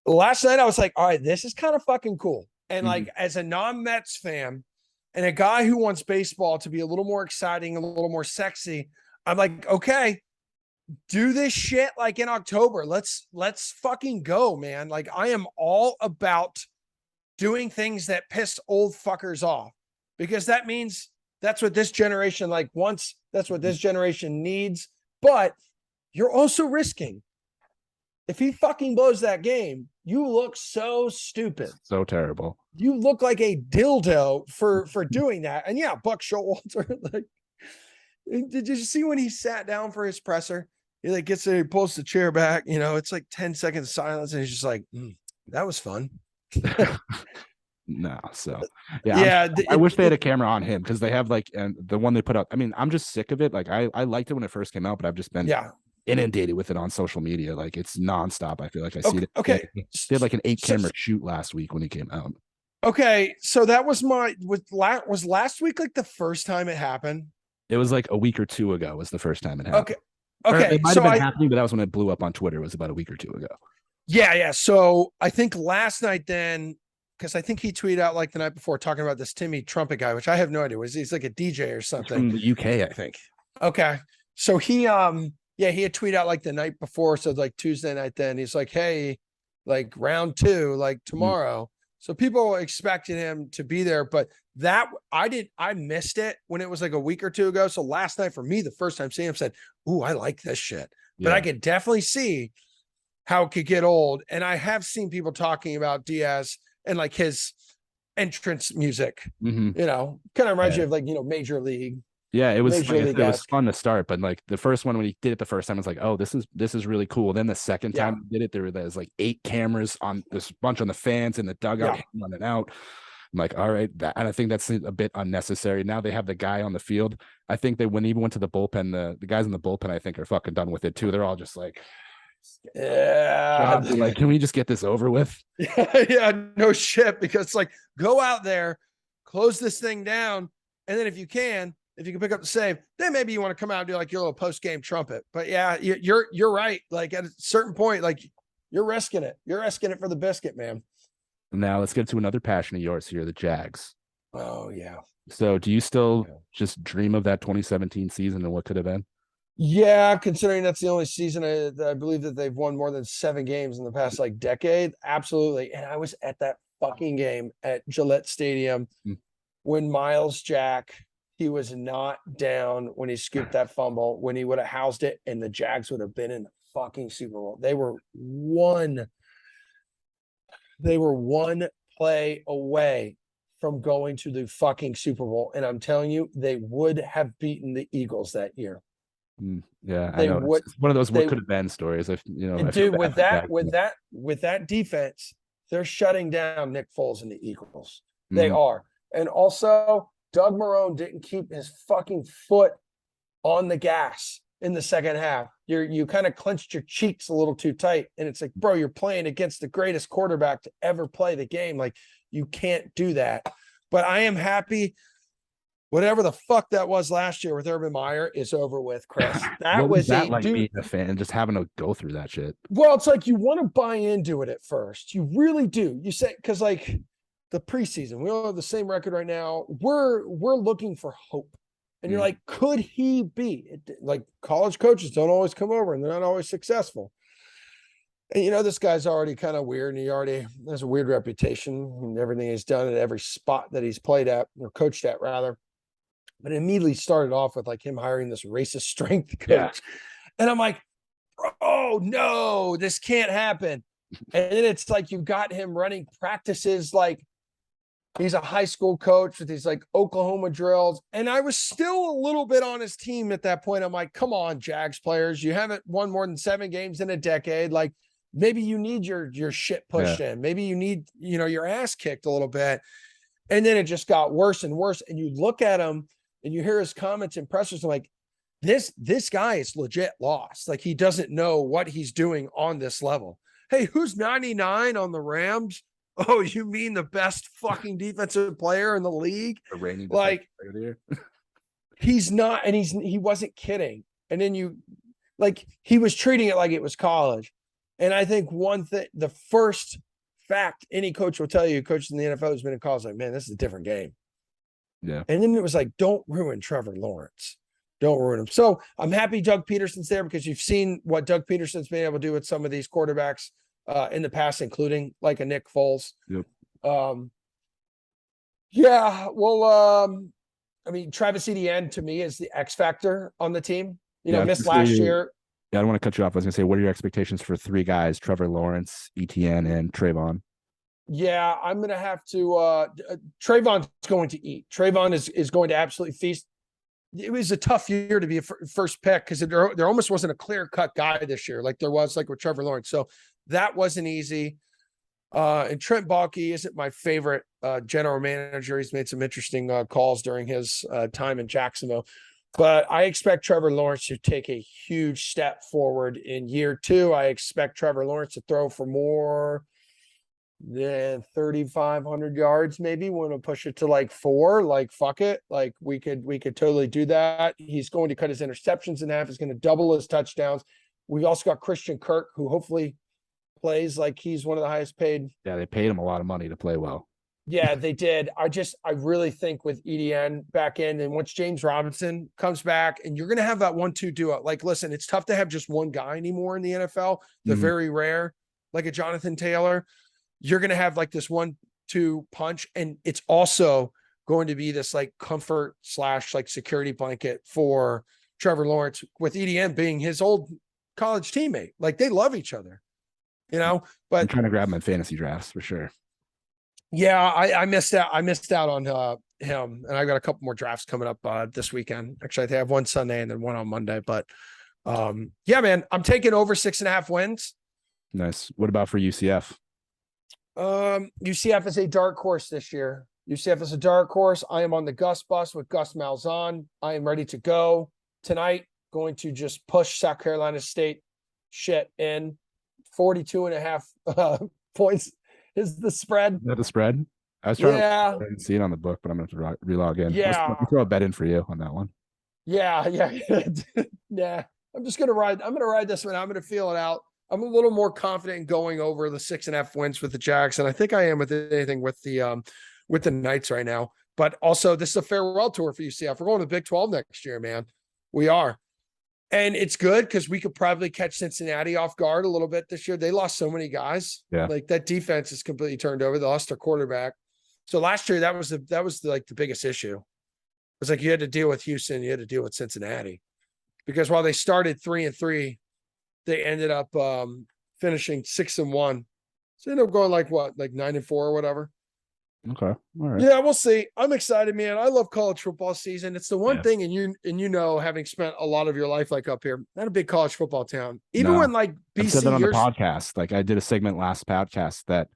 last night I was like, all right, this is kind of fucking cool. And like, as a non-Mets fan and a guy who wants baseball to be a little more exciting, a little more sexy, I'm like, okay, do this shit like in October. Let's fucking go, man. Like I am all about doing things that piss old fuckers off, because that means that's what this generation like wants. That's what this generation needs. But you're also risking, if he fucking blows that game, you look so stupid. So terrible. You look like a dildo for doing that. And yeah, Buck Showalter, like, did you see when he sat down for his presser? He like gets there, he pulls the chair back, you know, it's like 10 seconds of silence, and he's just like, that was fun. No, so yeah. I wish they had a camera on him, because they have like, and the one they put up. I mean, I'm just sick of it. Like I liked it when it first came out, but I've just been inundated with it on social media. Like it's nonstop. I feel like I see it. Okay. They had like an 8-camera shoot last week when he came out. Okay, so that was was last week like the first time it happened? It was like a week or two ago was the first time it happened. Okay. It might have been happening, but that was when it blew up on Twitter. It was about a week or two ago. Yeah. So I think last night then, because I think he tweeted out like the night before talking about this Timmy trumpet guy, which I have no idea. He's like a DJ or something. From the UK, I think. Okay. So he had tweeted out like the night before. So like Tuesday night, then he's like, hey, like round 2, like tomorrow. So people expected him to be there, but I missed it when it was like a week or two ago. So last night for me, the first time seeing him, said, ooh, I like this shit, but I could definitely see how it could get old. And I have seen people talking about Diaz and like his entrance music, you know, kind of reminds you of like, you know, Major League. Yeah, it was fun to start, but like the first one, when he did it the first time, I was like, oh, this is really cool. Then the second time he did it, there was like 8 cameras on this bunch on the fans in the dugout running out. I'm like, all right, and I think that's a bit unnecessary. Now they have the guy on the field. I think they even went to the bullpen, the guys in the bullpen, I think, are fucking done with it too. They're all just like, like, can we just get this over with? No shit, because it's like, go out there, close this thing down, and then if you can, if you can pick up the save, then maybe you want to come out and do like your little post-game trumpet. But yeah, you're right. Like at a certain point, like you're risking it. You're risking it for the biscuit, man. Now let's get to another passion of yours here, the Jags. Oh yeah. So do you still just dream of that 2017 season and what could have been? Yeah, considering that's the only season I believe that they've won more than 7 games in the past like decade. Absolutely. And I was at that fucking game at Gillette Stadium when Miles Jack, he was not down when he scooped that fumble, when he would have housed it, and the Jags would have been in the fucking Super Bowl. They were one play away from going to the fucking Super Bowl. And I'm telling you, they would have beaten the Eagles that year. Yeah, I know. It's one of those what could have been stories. If you know, dude, with that defense, they're shutting down Nick Foles and the Eagles. They are. And also, Doug Marrone didn't keep his fucking foot on the gas in the second half. You kind of clenched your cheeks a little too tight. And it's like, bro, you're playing against the greatest quarterback to ever play the game. Like, you can't do that. But I am happy. Whatever the fuck that was last year with Urban Meyer is over with, Chris. That was like being a fan, just having to go through that shit. Well, it's like you want to buy into it at first. You really do. You say, because like the preseason, we all have the same record right now. We're looking for hope. And you're like, could he be? Like college coaches don't always come over and they're not always successful. And you know, this guy's already kind of weird and he already has a weird reputation and everything he's done at every spot that he's played at or coached at rather. But it immediately started off with like him hiring this racist strength coach. Yeah. And I'm like, oh no, this can't happen. And then it's like you got him running practices like he's a high school coach with these like Oklahoma drills. And I was still a little bit on his team at that point. I'm like, come on, Jags players. You haven't won more than 7 games in a decade. Like maybe you need your shit pushed in. Maybe you need, you know, your ass kicked a little bit. And then it just got worse and worse. And you look at him and you hear his comments and pressers. I'm like, this guy is legit lost. Like he doesn't know what he's doing on this level. Hey, who's 99 on the Rams? Oh, you mean the best fucking defensive player in the league? Like he's not, and he wasn't kidding. And then you like he was treating it like it was college. And I think one thing, the first fact any coach will tell you, coaches in the NFL who's been in college, like, man, this is a different game. Yeah. And then it was like, don't ruin Trevor Lawrence. Don't ruin him. So I'm happy Doug Peterson's there because you've seen what Doug Peterson's been able to do with some of these quarterbacks in the past, including like a Nick Foles. Yep. Yeah. Well, I mean, Travis Etienne to me is the X factor on the team. You know, missed last year. Yeah, I don't want to cut you off. I was going to say, what are your expectations for 3 guys, Trevor Lawrence, Etienne, and Trayvon? Yeah, I'm going to have to Trayvon's going to eat. Trayvon is going to absolutely feast. It was a tough year to be a first pick because there almost wasn't a clear-cut guy this year like there was like with Trevor Lawrence. So that wasn't easy. And Trent Baalke isn't my favorite general manager. He's made some interesting calls during his time in Jacksonville. But I expect Trevor Lawrence to take a huge step forward in year 2. I expect Trevor Lawrence to throw for more than 3,500 yards. Maybe want to push it to like 4. Like fuck it. Like we could totally do that. He's going to cut his interceptions in half. He's going to double his touchdowns. We've also got Christian Kirk, who hopefully plays like he's one of the highest paid. Yeah, they paid him a lot of money to play well. Yeah, they did. I really think with Etienne back in, and once James Robinson comes back, and you're going to have that 1-2 duo. Like, listen, it's tough to have just one guy anymore in the NFL. They're very rare, like a Jonathan Taylor. You're going to have like this 1-2 punch, and it's also going to be this like comfort / like security blanket for Trevor Lawrence, with Etienne being his old college teammate. Like they love each other, you know. But I'm trying to grab him in fantasy drafts for sure. Yeah, I missed out. I missed out on him, and I got a couple more drafts coming up this weekend. Actually, I think I have one Sunday and then one on Monday. But yeah, man, I'm taking over 6.5 wins. Nice. What about for UCF? UCF is a dark horse this year. UCF is a dark horse. I am on the Gus bus with Gus Malzahn. I am ready to go tonight. Going to just push South Carolina State shit in 42.5 points. Is the spread? Is that the spread? I was trying Yeah. to see it on the book, but I'm going to have to relog in. Yeah. Let's throw a bet in for you on that one. Yeah. Yeah. I'm going to ride this one. I'm going to feel it out. I'm a little more confident in going over the 6.5 wins with the Jags. And I think I am with anything with the Knights right now. But also, this is a farewell tour for UCF. We're going to the Big 12 next year, man. We are. And it's good because we could probably catch Cincinnati off guard a little bit this year. They lost so many guys. Yeah. Like that defense is completely turned over. They lost their quarterback. So last year, that was the biggest issue. It was like you had to deal with Houston, you had to deal with Cincinnati. Because while they started 3-3, they ended up finishing 6-1. So they ended up going like 9-4 or whatever. Okay. All right. Yeah, we'll see. I'm excited, man. I love college football season. It's the one thing, and you know, having spent a lot of your life like up here, not a big college football town. Even when like BC, I said that on the podcast. Like I did a segment last podcast that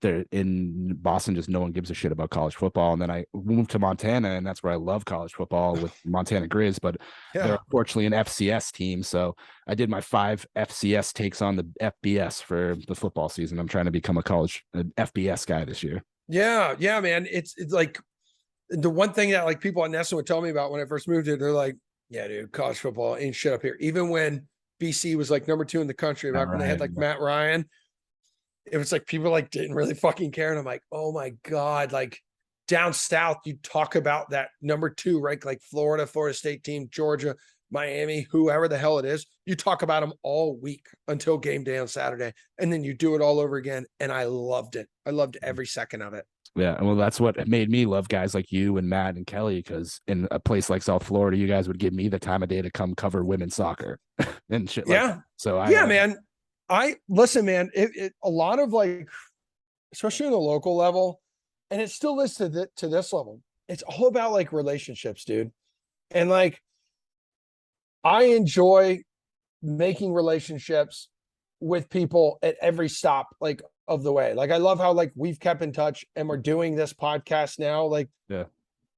there in Boston, just no one gives a shit about college football. And then I moved to Montana, and that's where I love college football with Montana Grizz. But they're unfortunately an FCS team, so I did my 5 FCS takes on the FBS for the football season. I'm trying to become a college FBS guy this year. Yeah, man. It's like the one thing that like people at Nesson would tell me about when I first moved here. They're like, "Yeah, dude, college football ain't shit up here." Even when BC was like number 2 in the country, back when they had like Matt Ryan, it was like people like didn't really fucking care. And I'm like, oh my God, like down south, you talk about that number 2, right? Like Florida State team, Georgia, Miami, whoever the hell it is, you talk about them all week until game day on Saturday. And then you do it all over again. And I loved it. I loved every second of it. Yeah. Well, that's what made me love guys like you and Matt and Kelly, because in a place like South Florida, you guys would give me the time of day to come cover women's soccer and shit. Like that. So man. Listen, man, a lot of like, especially on the local level, and it still is to this level. It's all about like relationships, dude. And like, I enjoy making relationships with people at every stop, like of the way. Like, I love how like we've kept in touch and we're doing this podcast now. Like, I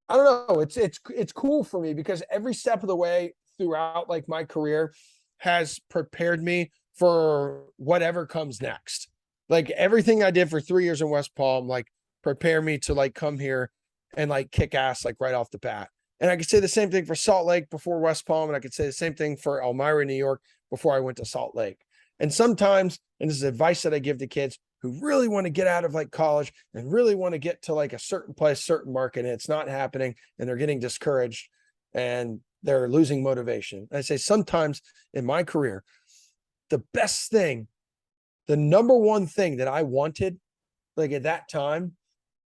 don't know. It's cool for me because every step of the way throughout like my career has prepared me for whatever comes next. Like everything I did for 3 years in West Palm, like prepare me to like come here and like kick ass, like right off the bat. And I could say the same thing for Salt Lake before West Palm. And I could say the same thing for Elmira, New York, before I went to Salt Lake. And sometimes, and this is advice that I give to kids who really want to get out of like college and really want to get to like a certain place, certain market, and it's not happening and they're getting discouraged and they're losing motivation. I say sometimes in my career, the best thing, the number one thing that I wanted, like at that time,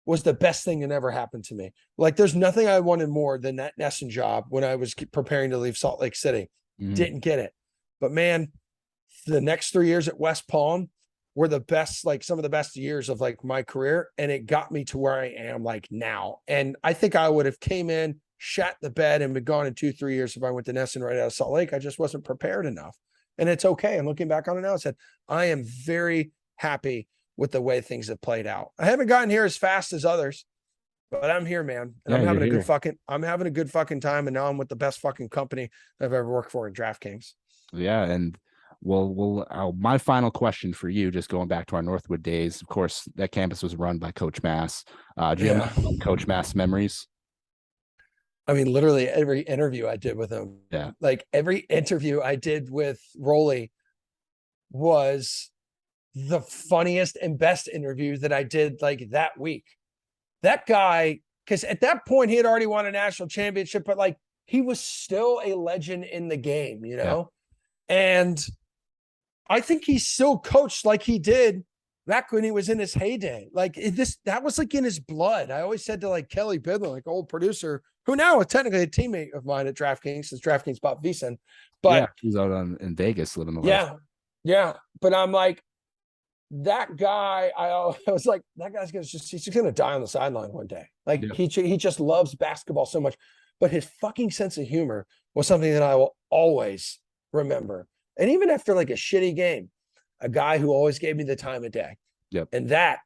was the best thing that ever happened to me. Like there's nothing I wanted more than that Nesson job when I was preparing to leave Salt Lake City. Didn't get it. But man, the next 3 years at West Palm were the best, like some of the best years of like my career. And it got me to where I am like now. And I think I would have came in, shat the bed and been gone in 2-3 years if I went to Nesson right out of Salt Lake. I just wasn't prepared enough. And it's okay. I'm looking back on it now. I said, I am very happy with the way things have played out. I haven't gotten here as fast as others, but I'm here, man. And I'm having a good fucking time. And now I'm with the best fucking company I've ever worked for in DraftKings. Yeah. And my final question for you, just going back to our Northwood days, of course, that campus was run by Coach Mass. Do you have Coach Mass memories? I mean, literally every interview I did with him. Yeah. Like every interview I did with Roley was the funniest and best interview that I did like that week. That guy, because at that point he had already won a national championship, but like he was still a legend in the game, you know? Yeah. And I think he still coached like he did back when he was in his heyday. Like that was like in his blood. I always said to like Kelly Bidlin, like old producer, who now is technically a teammate of mine at DraftKings since DraftKings bought VSiN. But he's out in Vegas living the life. Yeah. But I'm like, that guy, I was like, that guy's he's just gonna die on the sideline one day. Like he just loves basketball so much. But his fucking sense of humor was something that I will always remember. And even after like a shitty game, a guy who always gave me the time of day. Yep. And that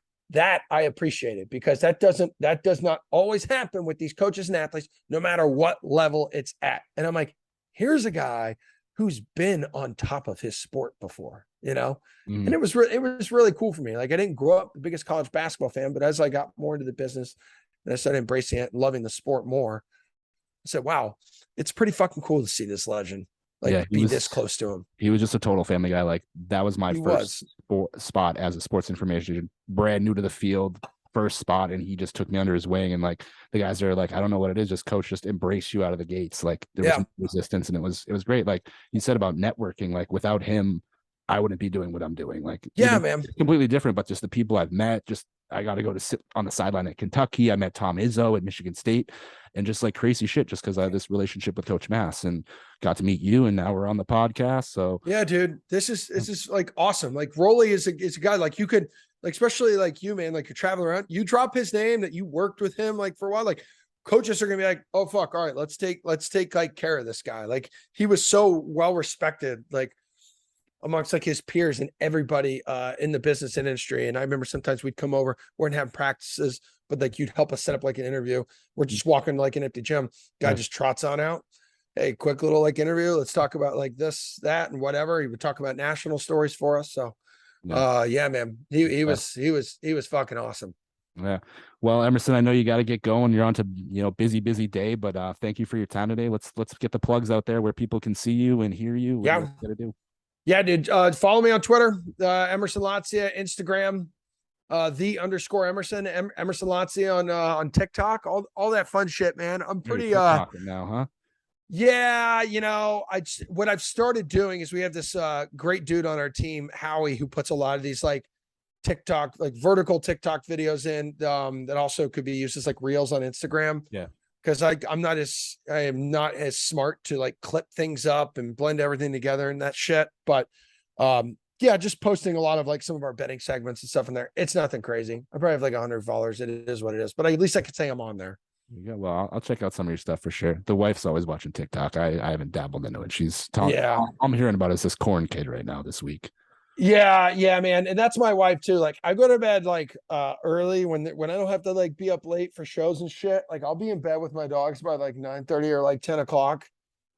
I appreciated because that does not always happen with these coaches and athletes, no matter what level it's at. And I'm like, here's a guy who's been on top of his sport before. And it was really cool for me. Like I didn't grow up the biggest college basketball fan, but as I got more into the business and I started embracing it and loving the sport more, I said, wow, it's pretty fucking cool to see this legend be this close to him. He was just a total family guy. Like that was my first spot as a sports information, brand new to the field, first spot, and he just took me under his wing. And like the guys are like, I don't know what it is, just coach just embrace you out of the gates. Like there was no resistance, and it was great. Like you said about networking, like without him, I wouldn't be doing what I'm doing. Like man, it's completely different. But just the people I've met, just I got to go to sit on the sideline at Kentucky. I met Tom Izzo at Michigan State, and just like crazy shit, just because I have this relationship with Coach Mass and got to meet you, and now we're on the podcast. So yeah, dude, this is like awesome. Like Rolly is a guy like you could like, especially like you, man, like you're traveling around, you drop his name that you worked with him like for a while, like coaches are gonna be like, oh fuck, all right, let's take like care of this guy. Like he was so well respected, like amongst like his peers and everybody in the business industry. And I remember sometimes we'd come over, we weren't having practices, but like you'd help us set up like an interview. We're just walking like an empty gym. Guy just trots on out. Hey, quick little like interview. Let's talk about like this, that, and whatever. He would talk about national stories for us. So yeah, man, he was fucking awesome. Yeah. Well, Emerson, I know you got to get going. You're on to, busy day, but thank you for your time today. Let's get the plugs out there where people can see you and hear you. Yeah. What you gotta do. Yeah, dude. Follow me on Twitter, Emerson Lotzia, Instagram, _Emerson, Emerson Lotzia on TikTok, all that fun shit, man. I'm pretty now, huh? Yeah, what I've started doing is we have this great dude on our team, Howie, who puts a lot of these like TikTok, like vertical TikTok videos in that also could be used as like reels on Instagram. Yeah. Because I am not as smart to like clip things up and blend everything together and that shit. But yeah, just posting a lot of like some of our betting segments and stuff in there. It's nothing crazy. I probably have like 100 followers. It is what it is. But at least I could say I'm on there. Yeah, well, I'll check out some of your stuff for sure. The wife's always watching TikTok. I haven't dabbled into it. She's talking. Yeah, I'm hearing about is this corn kid right now this week. Yeah, man. And that's my wife too. Like I go to bed like early when I don't have to like be up late for shows and shit. Like I'll be in bed with my dogs by like 9:30 or like 10 o'clock.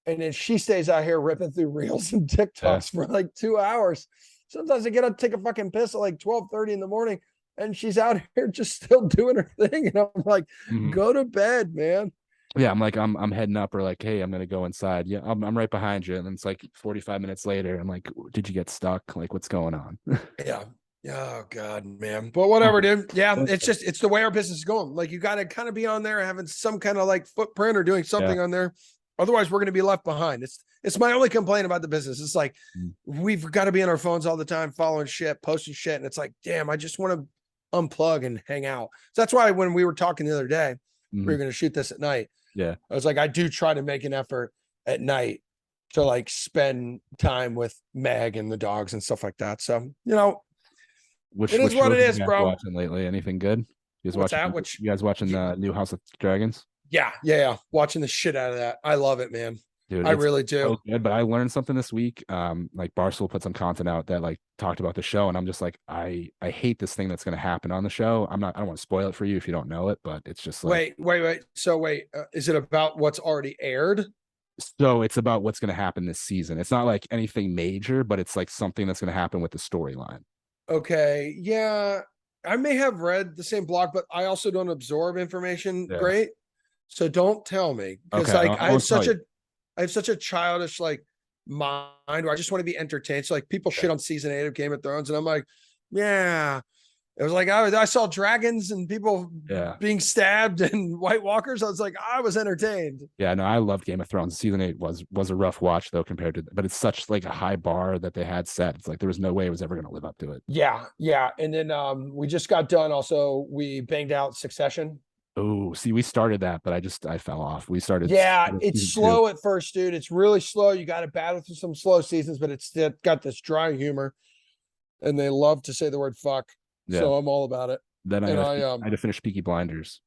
And then she stays out here ripping through reels and TikToks for like 2 hours. Sometimes I get up, take a fucking piss at like 12:30 in the morning, and she's out here just still doing her thing. And I'm like, go to bed, man. Yeah, I'm like, I'm heading up, or like, hey, I'm gonna go inside. Yeah, I'm right behind you. And then it's like 45 minutes later. I'm like, did you get stuck? Like, what's going on? Yeah. Oh God, man. But whatever, dude. Yeah, it's the way our business is going. Like you gotta kind of be on there having some kind of like footprint or doing something on there. Otherwise, we're gonna be left behind. It's my only complaint about the business. It's like we've got to be on our phones all the time, following shit, posting shit. And it's like, damn, I just want to unplug and hang out. So that's why when we were talking the other day, we were gonna shoot this at night. Yeah. I was like, I do try to make an effort at night to like spend time with Meg and the dogs and stuff like that. So, it is what it is, bro. Watching lately, anything good? You guys watching the new House of Dragons? Yeah. Watching the shit out of that. I love it, man. Dude, I really do. So good, but I learned something this week. Like Barstool put some content out that like talked about the show, and I'm just like, I hate this thing that's going to happen on the show. I don't want to spoil it for you if you don't know it, but it's just like wait. So is it about what's already aired? So it's about what's going to happen this season. It's not like anything major, but it's like something that's going to happen with the storyline. Okay, yeah, I may have read the same blog, but I also don't absorb information great. So don't tell me because I have such a childish like mind where I just want to be entertained. So like people shit on season 8 of Game of Thrones, and I'm like, yeah. It was like I saw dragons and people being stabbed and White Walkers. I was like, I was entertained. Yeah, no, I loved Game of Thrones. Season 8 was a rough watch though compared to, but it's such like a high bar that they had set. It's like there was no way it was ever going to live up to it. Yeah. And then we just got done. Also, we banged out Succession. Oh, see, we started that, but I fell off. We started. Yeah, it's slow at first, dude. It's really slow. You got to battle through some slow seasons, but it's got this dry humor, and they love to say the word fuck. Yeah. So I'm all about it. Then I had to finish Peaky Blinders.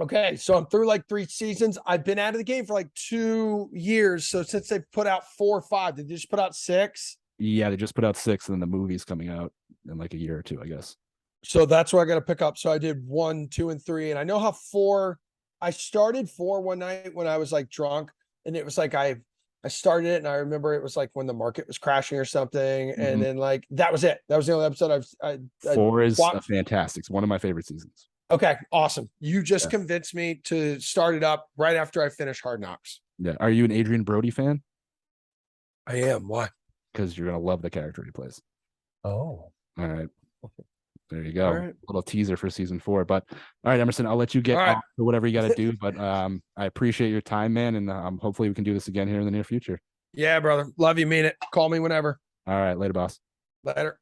Okay, so I'm through like 3 seasons. I've been out of the game for like 2 years. So since they put out 4 or 5, did they just put out 6? Yeah, they just put out 6, and then the movie's coming out in like a year or 2, I guess. So that's what I got to pick up. So I did 1, 2, and 3, and I know how 4. I started 4 one night when I was like drunk, and it was like I I started it, and I remember it was like when the market was crashing or something, and Mhm. then like that was it. That was the only episode I 4 is a watched. fantastic. It's one of my favorite seasons. Okay, awesome. You just Yeah. convinced me to start it up right after I finish Hard Knocks. Yeah. Are you an Adrian Brody fan? I am. Why? Because you're gonna love the character he plays. Oh, All right. There you all go. right. Little teaser for season 4. But all right, Emerson, I'll let you get All right. off to whatever you got to do. But I appreciate your time, man, and hopefully we can do this again here in the near future. Yeah, brother. Love you. Mean it. Call me whenever. All right, later, boss. Later.